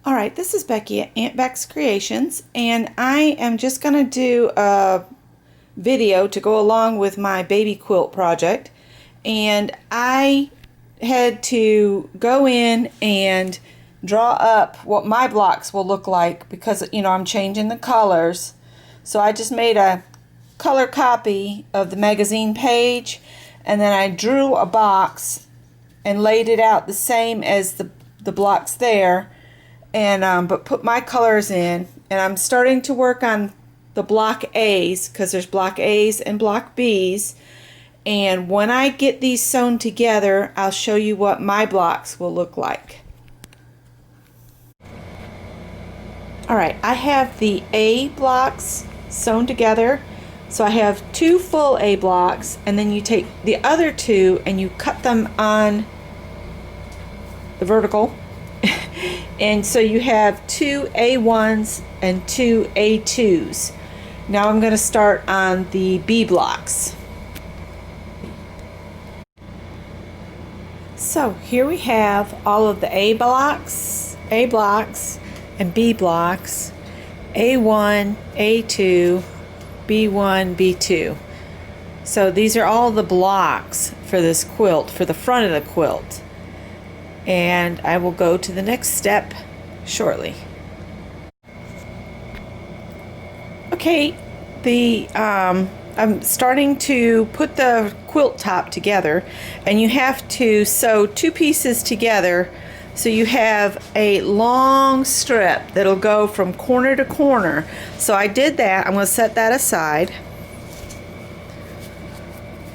Alright, this is Becky at Aunt Beck's Creations, and I am just going to do a video to go along with my baby quilt project. And I had to go in and draw up what my blocks will look like because, you know, I'm changing the colors. So I just made a color copy of the magazine page, and then I drew a box and laid it out the same as the blocks there. And but put my colors in, and I'm starting to work on the block A's because there's block A's and block B's. And when I get these sewn together, I'll show you what my blocks will look like. Alright, I have the A blocks sewn together. So I have two full A blocks, and then you take the other two and you cut them on the vertical. And so you have two A1s and two A2s. Now I'm going to start on the B blocks. So here we have all of the A blocks, and B blocks, A1, A2, B1, B2. So these are all the blocks for this quilt, for the front of the quilt. And I will go to the next step shortly. Okay, I'm starting to put the quilt top together, and you have to sew two pieces together so you have a long strip that'll go from corner to corner. So I did that. I'm going to set that aside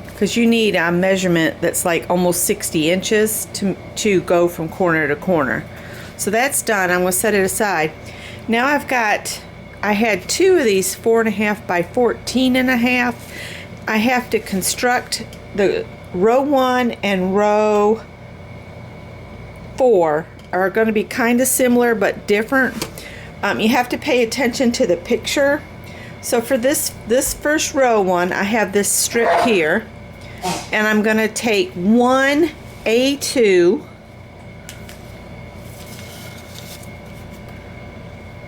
because you need a measurement that's like almost 60 inches to go from corner to corner. So that's done. I'm going to set it aside. Now I had two of these 4.5 by 14.5. I have to construct the row 1 and row 4 are going to be kind of similar but different. You have to pay attention to the picture. So for this first row one, I have this strip here. And I'm going to take one A2,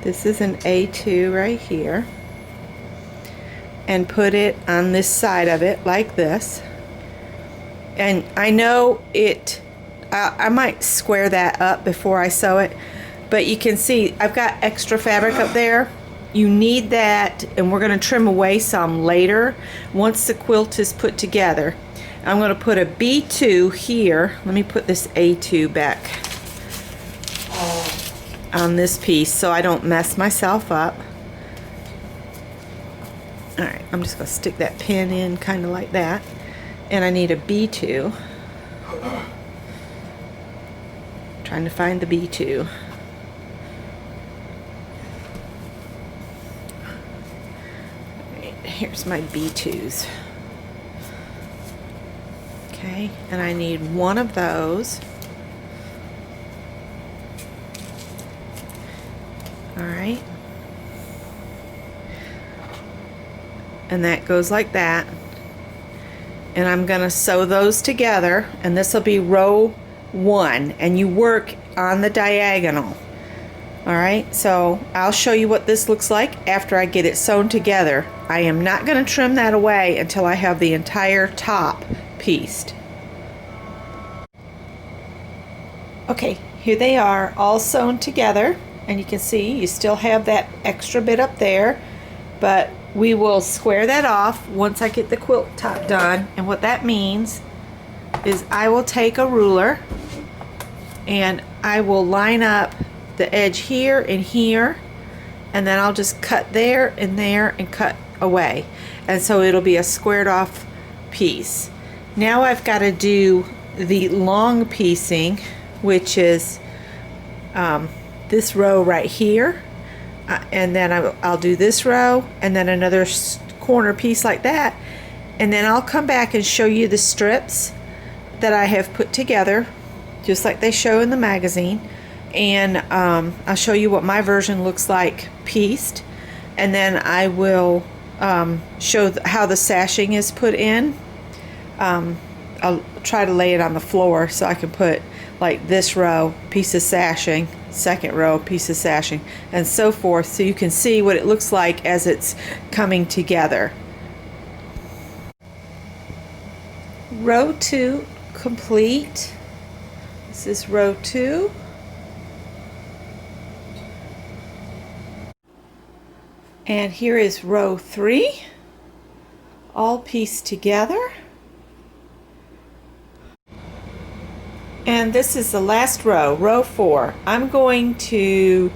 this is an A2 right here, and put it on this side of it like this. And I know I might square that up before I sew it, but you can see I've got extra fabric up there. You need that, and we're going to trim away some later once the quilt is put together. I'm going to put a B2 here. Let me put this A2 back on this piece so I don't mess myself up. Alright, I'm just going to stick that pin in kind of like that. And I need a B2. Trying to find the B2. Here's my B2s. Okay, and I need one of those. Alright. And that goes like that. And I'm going to sew those together, and this will be row 1, and you work on the diagonal. Alright, so I'll show you what this looks like after I get it sewn together. I am not going to trim that away until I have the entire top pieced. Okay, here they are all sewn together, and you can see you still have that extra bit up there, but we will square that off once I get the quilt top done. And what that means is I will take a ruler and I will line up the edge here and here, and then I'll just cut there and cut away, and so it'll be a squared off piece. Now I've got to do the long piecing, which is this row right here, and then I'll do this row and then another corner piece like that, and then I'll come back and show you the strips that I have put together just like they show in the magazine. And I'll show you what my version looks like pieced, and then I will show how the sashing is put in. I'll try to lay it on the floor so I can put like this row, piece of sashing, second row, piece of sashing, and so forth, so you can see what it looks like as it's coming together. Row 2 complete. This is row 2. And here is row 3, all pieced together. And this is the last row, row 4. I'm going to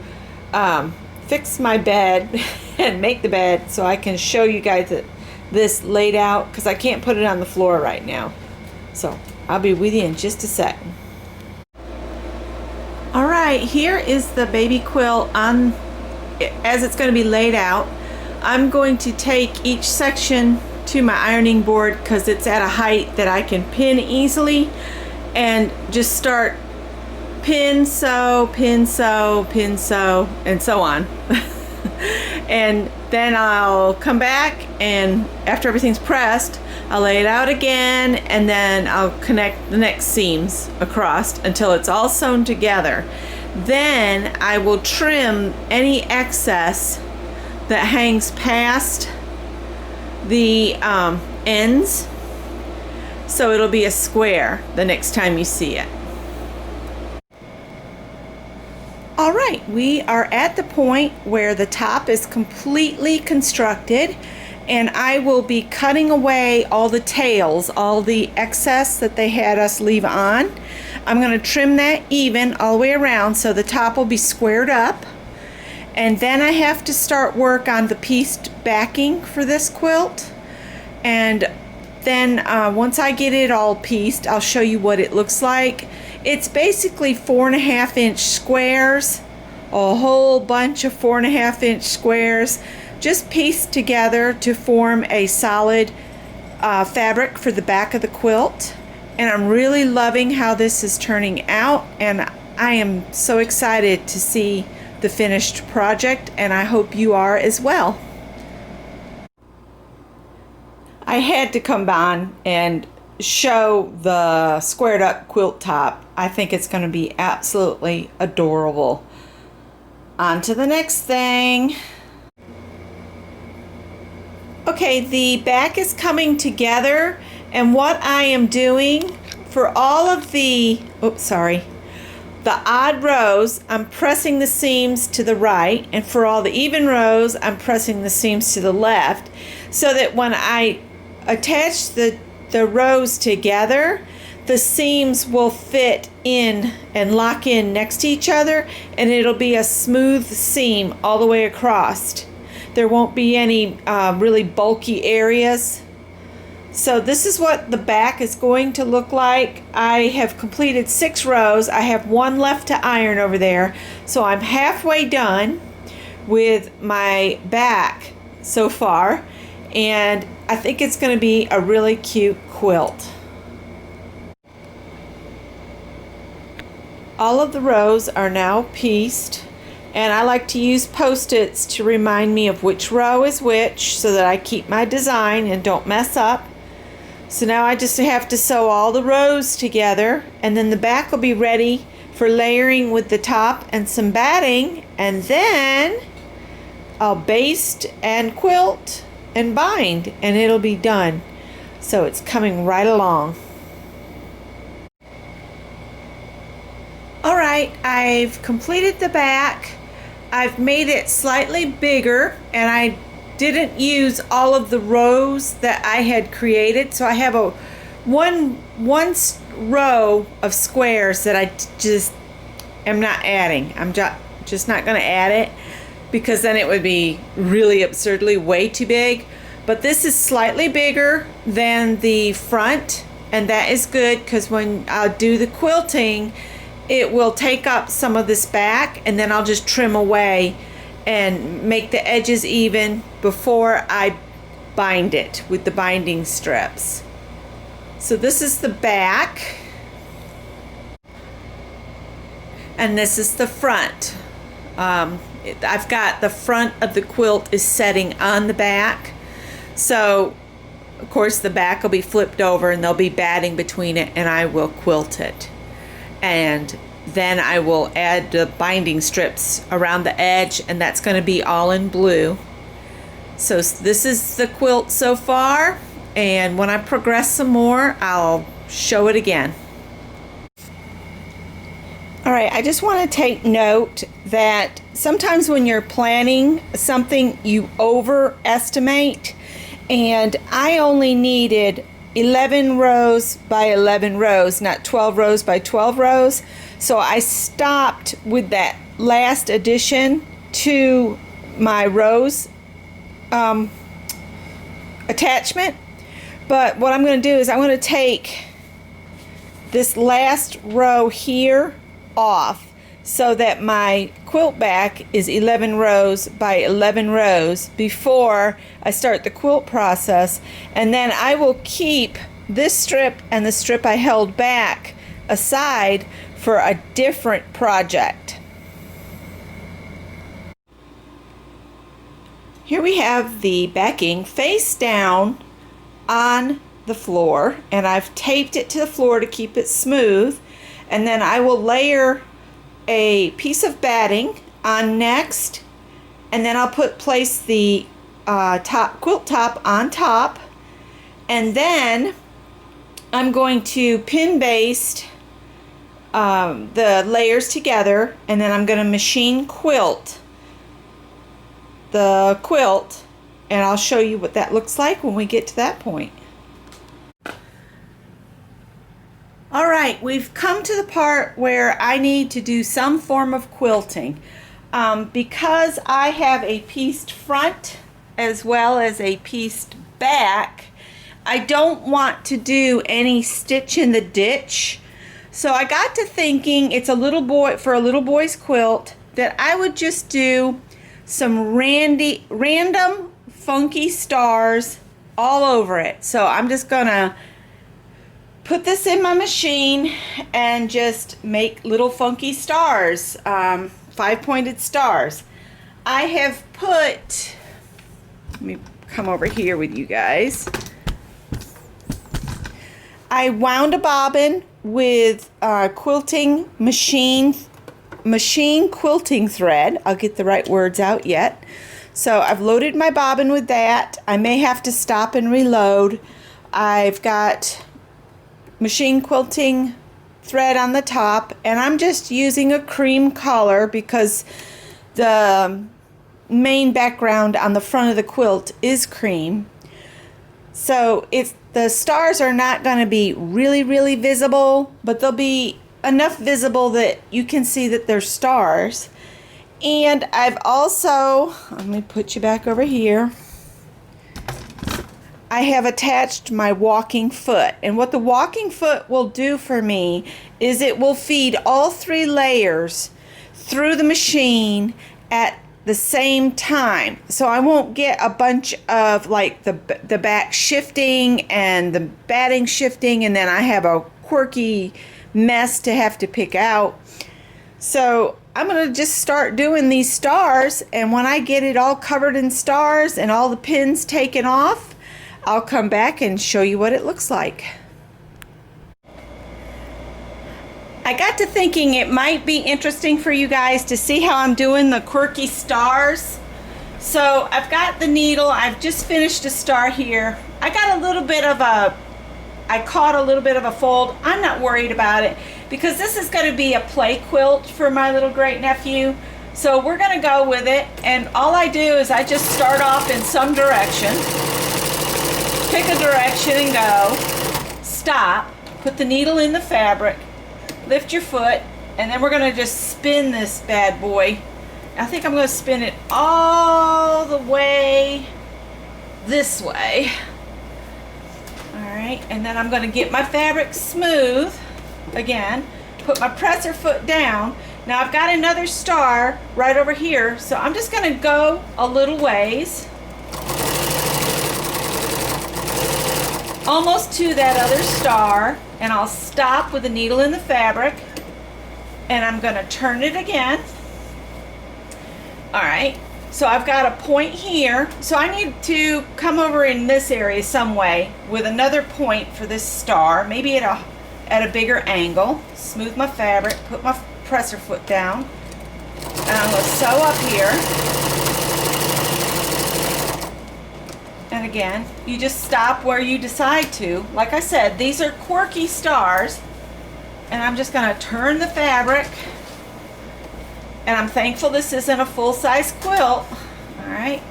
fix my bed and make the bed so I can show you guys this laid out, because I can't put it on the floor right now. So I'll be with you in just a second. Alright, here is the baby quilt on as it's going to be laid out. I'm going to take each section to my ironing board because it's at a height that I can pin easily, and just start pin, sew, pin, sew, pin, sew, and so on. And then I'll come back, and after everything's pressed, I'll lay it out again, and then I'll connect the next seams across until it's all sewn together. Then I will trim any excess that hangs past the ends, so it'll be a square the next time you see it. Alright, we are at the point where the top is completely constructed, and I will be cutting away all the tails, all the excess that they had us leave on. I'm going to trim that even all the way around so the top will be squared up. And then I have to start work on the pieced backing for this quilt. And then once I get it all pieced, I'll show you what it looks like. It's basically 4.5-inch squares, a whole bunch of 4.5-inch squares, just pieced together to form a solid fabric for the back of the quilt. And I'm really loving how this is turning out, and I am so excited to see the finished project, and I hope you are as well. I had to come on and show the squared up quilt top. I think it's going to be absolutely adorable. On to the next thing. Okay, the back is coming together, and what I am doing for all of the the odd rows, I'm pressing the seams to the right, and for all the even rows, I'm pressing the seams to the left, so that when I attach the rows together, the seams will fit in and lock in next to each other, and it'll be a smooth seam all the way across. There won't be any really bulky areas. So this is what the back is going to look like. I have completed 6 rows. I have 1 left to iron over there. So I'm halfway done with my back so far. And I think it's going to be a really cute quilt. All of the rows are now pieced. And I like to use Post-its to remind me of which row is which so that I keep my design and don't mess up. So now I just have to sew all the rows together, and then the back will be ready for layering with the top and some batting, and then I'll baste and quilt and bind, and it'll be done. So it's coming right along. Alright, I've completed the back. I've made it slightly bigger, and I didn't use all of the rows that I had created, so I have a one row of squares that I just am not adding. I'm just not going to add it because then it would be really absurdly way too big. But this is slightly bigger than the front, and that is good because when I'll do the quilting, it will take up some of this back, and then I'll just trim away and make the edges even before I bind it with the binding strips. So this is the back, and this is the front. I've got the front of the quilt is setting on the back, so of course the back will be flipped over and there'll be batting between it, and I will quilt it. and then I will add the binding strips around the edge, and that's going to be all in blue. So this is the quilt so far, and when I progress some more, I'll show it again. All right, I just want to take note that sometimes when you're planning something, you overestimate, and I only needed 11 rows by 11 rows, not 12 rows by 12 rows. So I stopped with that last addition to my rows attachment. But what I'm going to do is I'm going to take this last row here off so that my quilt back is 11 rows by 11 rows before I start the quilt process, and then I will keep this strip and the strip I held back aside for a different project. Here we have the backing face down on the floor, and I've taped it to the floor to keep it smooth, and then I will layer a piece of batting on next, and then I'll place the quilt top on top, and then I'm going to pin baste the layers together, and then I'm going to machine quilt the quilt, and I'll show you what that looks like when we get to that point. Alright, we've come to the part where I need to do some form of quilting. Because I have a pieced front as well as a pieced back, I don't want to do any stitch in the ditch. So I got to thinking it's a little boy's quilt that I would just do some random funky stars all over it. So I'm just gonna put this in my machine and just make little funky stars, 5-pointed stars. I have put, let me come over here with you guys. I wound a bobbin with quilting machine quilting thread. I'll get the right words out yet. So I've loaded my bobbin with that. I may have to stop and reload. I've got machine quilting thread on the top, and I'm just using a cream color because the main background on the front of the quilt is cream. So the stars are not going to be really visible, but they'll be enough visible that you can see that they're stars. And I've also, let me put you back over here, I have attached my walking foot, and what the walking foot will do for me is it will feed all 3 layers through the machine at the same time, so I won't get a bunch of like the back shifting and the batting shifting, and then I have a quirky mess to have to pick out. So I'm going to just start doing these stars, and when I get it all covered in stars and all the pins taken off, I'll come back and show you what it looks like. I got to thinking it might be interesting for you guys to see how I'm doing the quirky stars. So I've got the needle, I've just finished a star here. I caught a little bit of a fold. I'm not worried about it because this is going to be a play quilt for my little great nephew. So we're going to go with it, and all I do is I just start off in some direction, pick a direction and go, stop, put the needle in the fabric, lift your foot, and then we're going to just spin this bad boy. I think I'm going to spin it all the way this way. Alright, and then I'm going to get my fabric smooth again, put my presser foot down. Now I've got another star right over here, so I'm just going to go a little ways, almost to that other star, and I'll stop with the needle in the fabric, and I'm going to turn it again. Alright, so I've got a point here, so I need to come over in this area some way with another point for this star, maybe at a at a bigger angle, smooth my fabric, put my presser foot down, and I'm going to sew up here. And again, you just stop where you decide to. Like I said, these are quirky stars, and I'm just going to turn the fabric, and I'm thankful this isn't a full-size quilt. All right,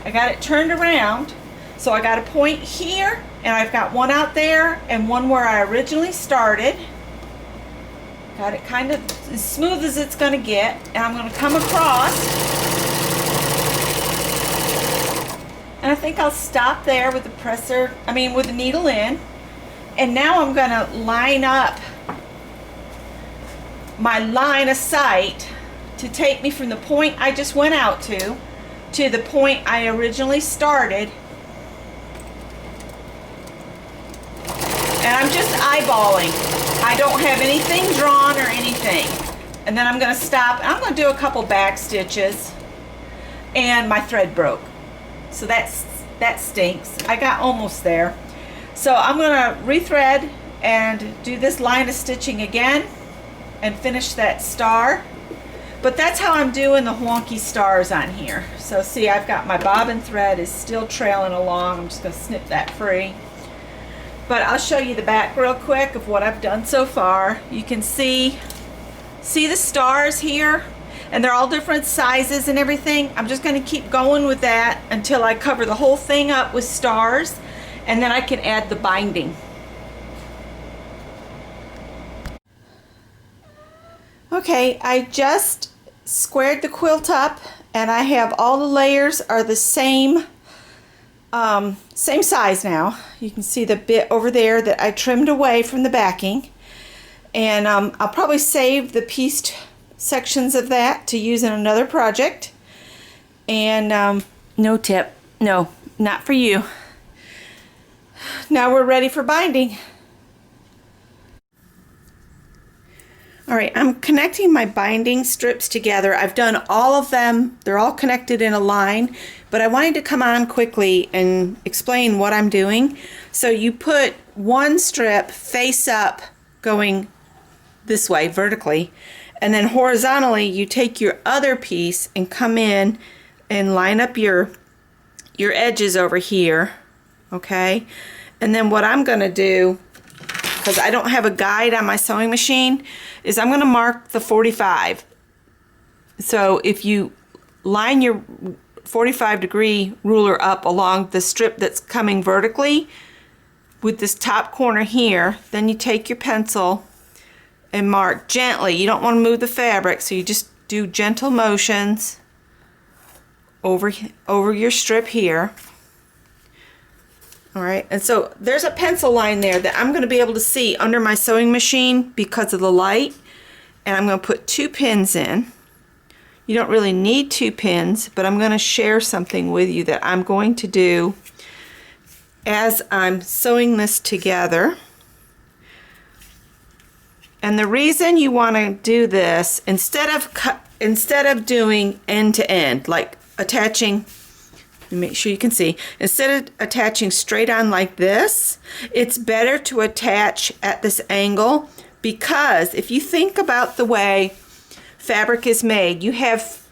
I got it turned around, so I got a point here, and I've got one out there and one where I originally started. Got it kind of as smooth as it's going to get, and I'm going to come across, and I think I'll stop there with the presser, with the needle in. And now I'm going to line up my line of sight to take me from the point I just went out to the point I originally started. And I'm just eyeballing. I don't have anything drawn or anything. And then I'm going to stop. I'm going to do a couple back stitches. And my thread broke. So that stinks. I got almost there. So I'm going to rethread and do this line of stitching again and finish that star. But that's how I'm doing the wonky stars on here. So see, I've got my bobbin thread is still trailing along. I'm just going to snip that free. But I'll show you the back real quick of what I've done so far. You can see the stars here, and they're all different sizes and everything. I'm just going to keep going with that until I cover the whole thing up with stars, and then I can add the binding. Okay, I just squared the quilt up, and I have all the layers are the same size now. You can see the bit over there that I trimmed away from the backing, and I'll probably save the pieced sections of that to use in another project. And no tip, no, not for you. Now we're ready for binding. All right, I'm connecting my binding strips together. I've done all of them. They're all connected in a line, but I wanted to come on quickly and explain what I'm doing. So you put one strip face up going this way vertically, and then horizontally you take your other piece and come in and line up your edges over here, okay? And then what I'm gonna do, because I don't have a guide on my sewing machine, is I'm going to mark the 45. So if you line your 45-degree ruler up along the strip that's coming vertically with this top corner here, then you take your pencil and mark gently. You don't want to move the fabric, so you just do gentle motions over your strip here. All right, and so there's a pencil line there that I'm going to be able to see under my sewing machine because of the light, and I'm going to put 2 pins in. You don't really need 2 pins, but I'm going to share something with you that I'm going to do as I'm sewing this together. And the reason you want to do this, instead of doing end to end, like attaching, make sure you can see, instead of attaching straight on like this, it's better to attach at this angle, because if you think about the way fabric is made, you have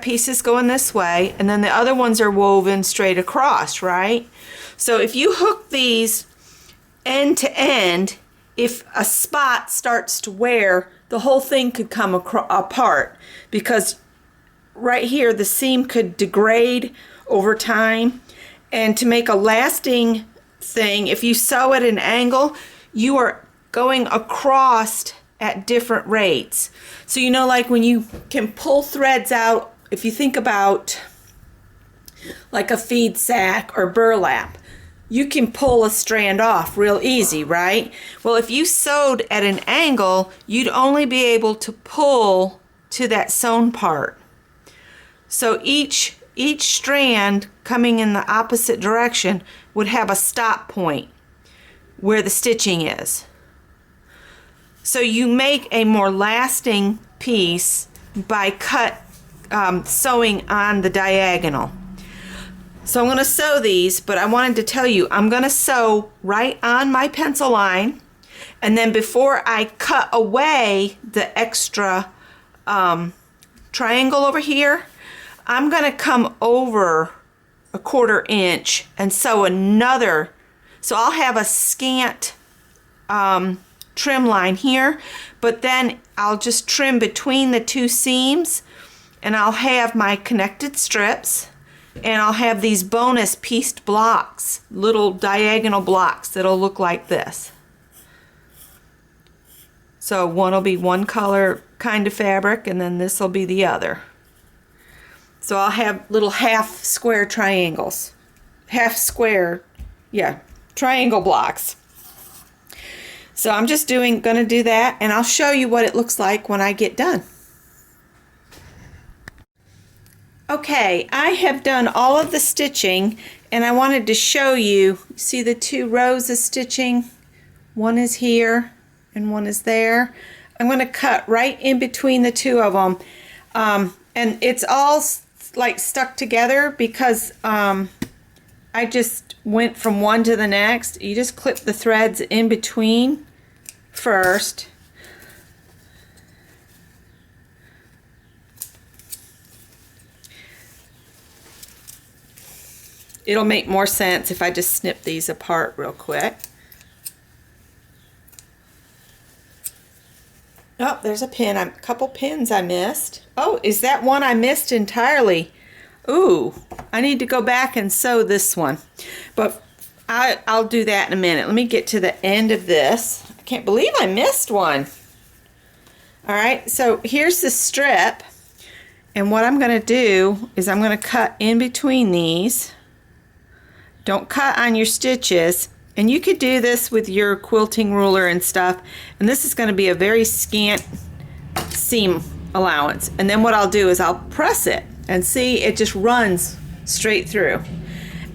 pieces going this way, and then the other ones are woven straight across, right? So if you hook these end to end, if a spot starts to wear, the whole thing could come apart, because right here the seam could degrade over time. And to make a lasting thing, if you sew at an angle, you are going across at different rates. So like when you can pull threads out, if you think about like a feed sack or burlap, you can pull a strand off real easy, right? Well, if you sewed at an angle, you'd only be able to pull to that sewn part. So each strand coming in the opposite direction would have a stop point where the stitching is. So you make a more lasting piece by sewing on the diagonal. So I'm going to sew these, but I wanted to tell you, I'm going to sew right on my pencil line, and then before I cut away the extra triangle over here, I'm going to come over a 1/4 inch and sew another. So I'll have a scant trim line here, but then I'll just trim between the two seams, and I'll have my connected strips, and I'll have these bonus pieced blocks, little diagonal blocks that'll look like this. So one will be one color kind of fabric, and then this will be the other. So I'll have little half square triangles, half square, yeah, triangle blocks. So I'm just gonna do that, and I'll show you what it looks like when I get done. Okay, I have done all of the stitching, and I wanted to show you, see the 2 rows of stitching? One is here and one is there. I'm going to cut right in between the 2 of them, and it's all like stuck together because I just went from one to the next. You just clip the threads in between first. It'll make more sense if I just snip these apart real quick. Oh, there's a pin. A couple pins I missed. Oh, is that one I missed entirely? Ooh, I need to go back and sew this one. But I'll do that in a minute. Let me get to the end of this. I can't believe I missed one. All right, so here's the strip. And what I'm going to do is I'm going to cut in between these. Don't cut on your stitches, and you could do this with your quilting ruler and stuff, and this is going to be a very scant seam allowance. And then what I'll do is I'll press it, and see, it just runs straight through,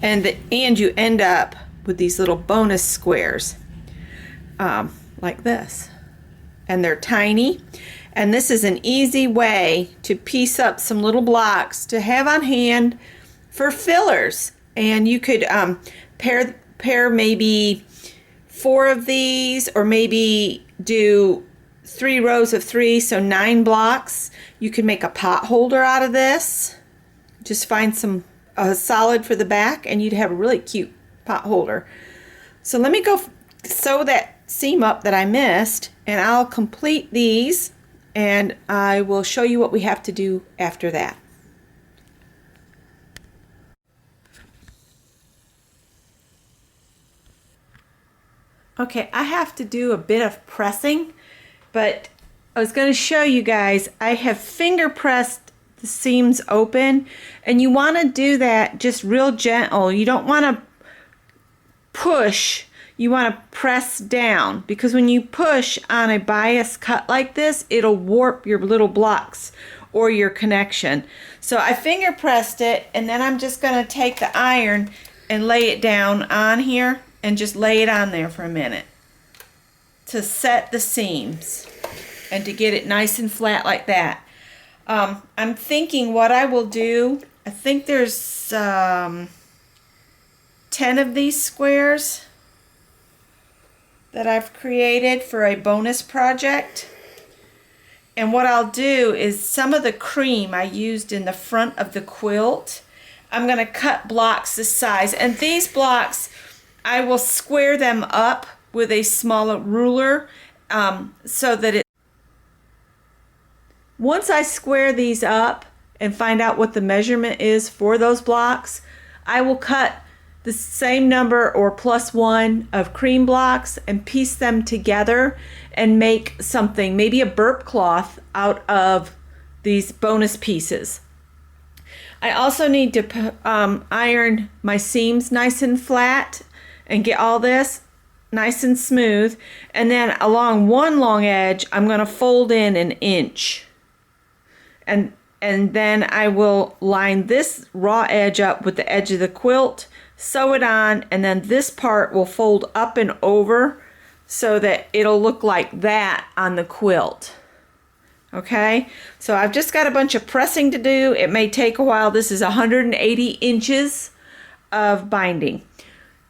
and you end up with these little bonus squares like this, and they're tiny. And this is an easy way to piece up some little blocks to have on hand for fillers. And you could pair maybe 4 of these, or maybe do 3 rows of 3, so 9 blocks. You could make a pot holder out of this. Just find some solid for the back, and you'd have a really cute pot holder. So let me go sew that seam up that I missed, and I'll complete these, and I will show you what we have to do after that. Okay, I have to do a bit of pressing, but I was going to show you guys, I have finger pressed the seams open, and you want to do that just real gentle. You don't want to push, you want to press down, because when you push on a bias cut like this, it'll warp your little blocks or your connection. So I finger pressed it, and then I'm just going to take the iron and lay it down on here, and just lay it on there for a minute to set the seams and to get it nice and flat like that. I'm thinking what I will do, I think there's 10 of these squares that I've created for a bonus project. And what I'll do is some of the cream I used in the front of the quilt, I'm going to cut blocks this size, and these blocks I will square them up with a smaller ruler so that it. Once I square these up and find out what the measurement is for those blocks, I will cut the same number or +1 of cream blocks and piece them together and make something, maybe a burp cloth out of these bonus pieces. I also need to iron my seams nice and flat and get all this nice and smooth, and then along one long edge I'm going to fold in 1 inch, and then I will line this raw edge up with the edge of the quilt, sew it on, and then this part will fold up and over so that it'll look like that on the quilt. Okay, so I've just got a bunch of pressing to do. It may take a while. This is 180 inches of binding.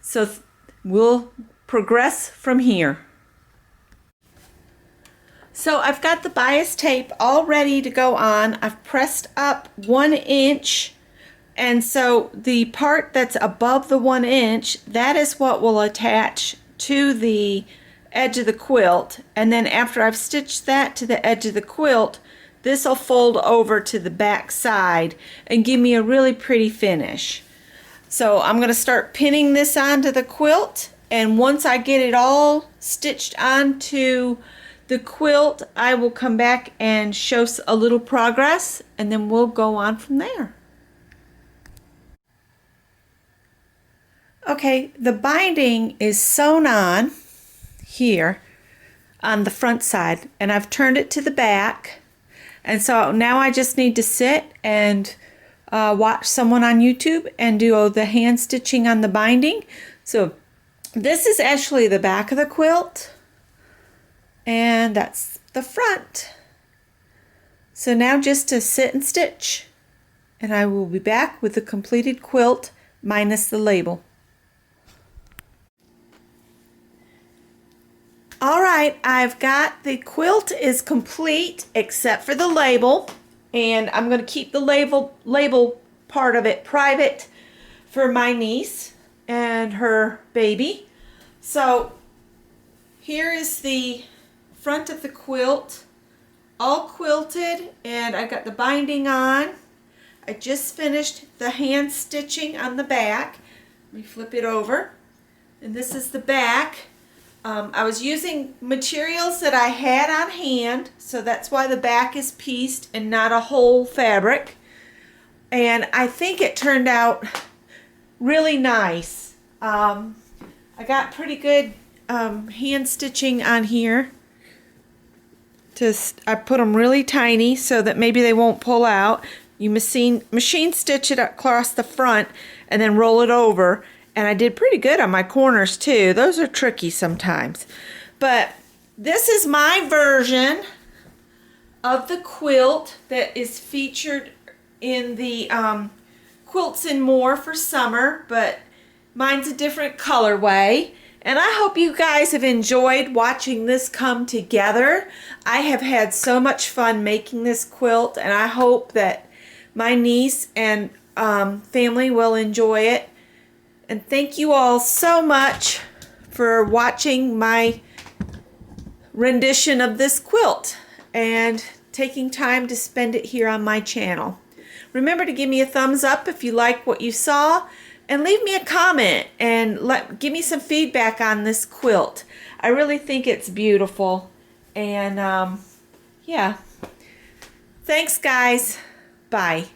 So we'll progress from here. So I've got the bias tape all ready to go on. I've pressed up 1 inch, and so the part that's above the 1 inch, that is what will attach to the edge of the quilt. And then after I've stitched that to the edge of the quilt, this will fold over to the back side and give me a really pretty finish. So I'm going to start pinning this onto the quilt, and once I get it all stitched onto the quilt, I will come back and show a little progress, and then we'll go on from there. Okay, the binding is sewn on here on the front side, and I've turned it to the back, and so now I just need to sit and watch someone on YouTube and do the hand stitching on the binding. So this is actually the back of the quilt, and that's the front. So now just to sit and stitch, and I will be back with the completed quilt minus the label. Alright, I've got the quilt is complete except for the label, and I'm going to keep the label part of it private for my niece and her baby. So here is the front of the quilt, all quilted, and I got the binding on. I just finished the hand stitching on the back. Let me flip it over, and this is the back. I was using materials that I had on hand, so that's why the back is pieced and not a whole fabric. And I think it turned out really nice. I got pretty good hand stitching on here. I put them really tiny so that maybe they won't pull out. You machine stitch it across the front and then roll it over. And I did pretty good on my corners too. Those are tricky sometimes. But this is my version of the quilt that is featured in the Quilts More for summer, but mine's a different colorway. And I hope you guys have enjoyed watching this come together. I have had so much fun making this quilt, and I hope that my niece and family will enjoy it. And thank you all so much for watching my rendition of this quilt and taking time to spend it here on my channel. Remember to give me a thumbs up if you like what you saw, and leave me a comment and give me some feedback on this quilt. I really think it's beautiful. And yeah. Thanks, guys. Bye.